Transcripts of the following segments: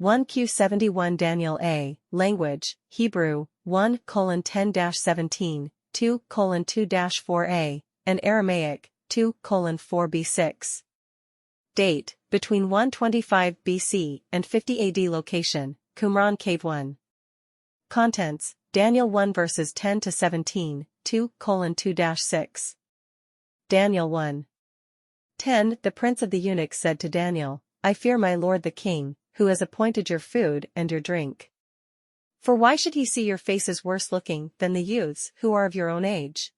1Q71 Daniel A. Language, Hebrew, 1:10-17, 2:2-4a, and Aramaic, 2:4b6. Date, between 125 BC and 50 AD. Location, Qumran Cave 1. Contents, Daniel 1 verses 10-17, 2:2-6. Daniel 1. 10 The prince of the eunuchs said to Daniel, I fear my lord the king, who has appointed your food and your drink. For why should he see your faces worse looking than the youths who are of your own age?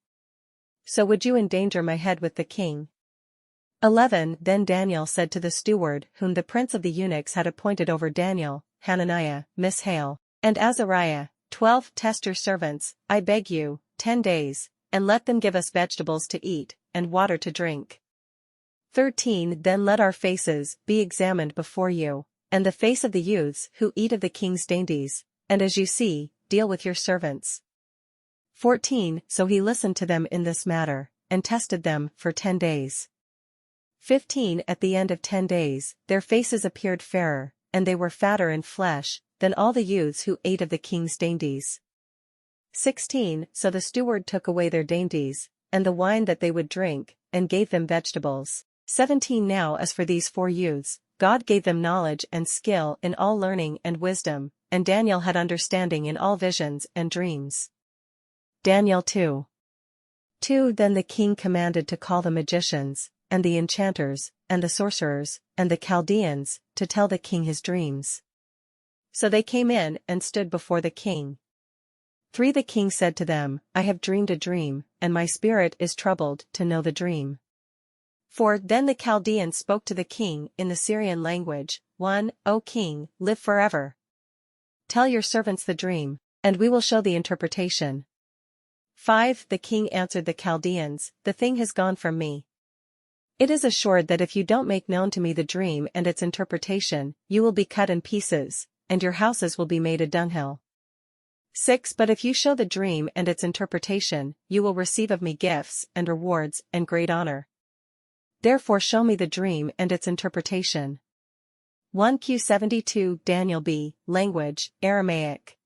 So would you endanger my head with the king? 11 Then Daniel said to the steward whom the prince of the eunuchs had appointed over Daniel, Hananiah, Mishael, and Azariah, 12 Test your servants, I beg you, 10 days, and let them give us vegetables to eat, and water to drink. 13 Then let our faces be examined before you, and the face of the youths who eat of the king's dainties, and as you see, deal with your servants. 14 So he listened to them in this matter, and tested them for 10 days. 15 At the end of 10 days, their faces appeared fairer, and they were fatter in flesh, than all the youths who ate of the king's dainties. 16 So the steward took away their dainties, and the wine that they would drink, and gave them vegetables. 17 Now as for these 4 youths, God gave them knowledge and skill in all learning and wisdom, and Daniel had understanding in all visions and dreams. Daniel 2. 2 Then the king commanded to call the magicians, and the enchanters, and the sorcerers, and the Chaldeans, to tell the king his dreams. So they came in and stood before the king. 3 The king said to them, I have dreamed a dream, and my spirit is troubled to know the dream. 4 Then the Chaldeans spoke to the king in the Syrian language, 1 O king, live forever. Tell your servants the dream, and we will show the interpretation. 5 The king answered the Chaldeans, the thing has gone from me. It is assured that if you don't make known to me the dream and its interpretation, you will be cut in pieces, and your houses will be made a dunghill. 6 But if you show the dream and its interpretation, you will receive of me gifts and rewards and great honor. Therefore show me the dream and its interpretation. 1Q72 Daniel B. Language, Aramaic.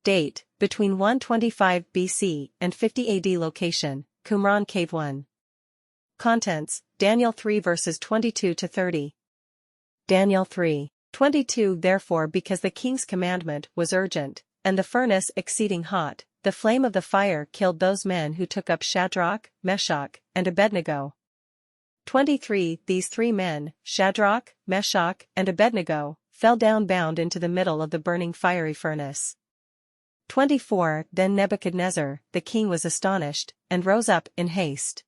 Date, between 125 BC and 50 AD. Location, Qumran Cave 1. Contents, Daniel 3 verses 22-30. Daniel 3. 22 Therefore because the king's commandment was urgent, and the furnace exceeding hot, the flame of the fire killed those men who took up Shadrach, Meshach, and Abednego. 23 These 3 men, Shadrach, Meshach, and Abednego, fell down bound into the middle of the burning fiery furnace. 24 Then Nebuchadnezzar, the king was astonished, and rose up in haste.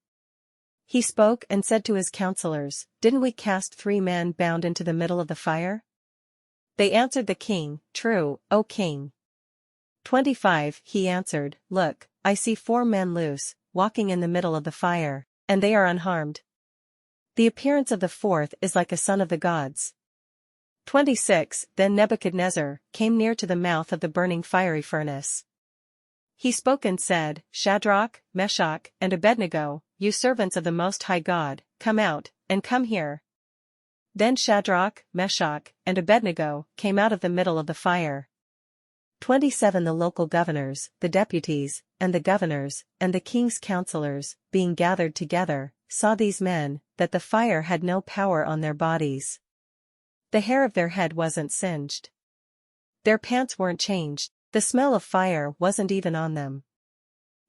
He spoke and said to his counselors, Didn't we cast 3 men bound into the middle of the fire? They answered the king, True, O king. 25 He answered, Look, I see 4 men loose, walking in the middle of the fire, and they are unharmed. The appearance of the 4th is like a son of the gods. 26 Then Nebuchadnezzar came near to the mouth of the burning fiery furnace. He spoke and said, Shadrach, Meshach, and Abednego, you servants of the Most High God, come out, and come here. Then Shadrach, Meshach, and Abednego came out of the middle of the fire. 27 The local governors, the deputies, and the governors, and the king's counselors, being gathered together, saw these men, that the fire had no power on their bodies. The hair of their head wasn't singed. Their pants weren't changed, the smell of fire wasn't even on them.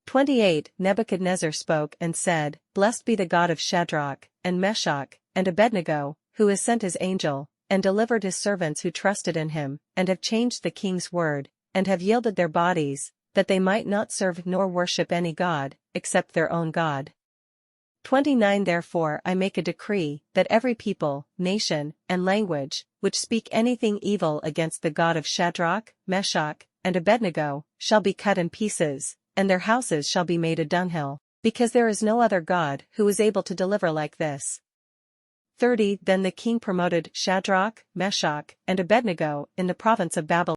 28 Nebuchadnezzar spoke and said, Blessed be the God of Shadrach, and Meshach, and Abednego, who has sent his angel, and delivered his servants who trusted in him, and have changed the king's word, and have yielded their bodies, that they might not serve nor worship any god, except their own God. 29 Therefore I make a decree, that every people, nation, and language, which speak anything evil against the God of Shadrach, Meshach, and Abednego, shall be cut in pieces, and their houses shall be made a dunghill, because there is no other God who is able to deliver like this. 30 Then the king promoted Shadrach, Meshach, and Abednego in the province of Babylon.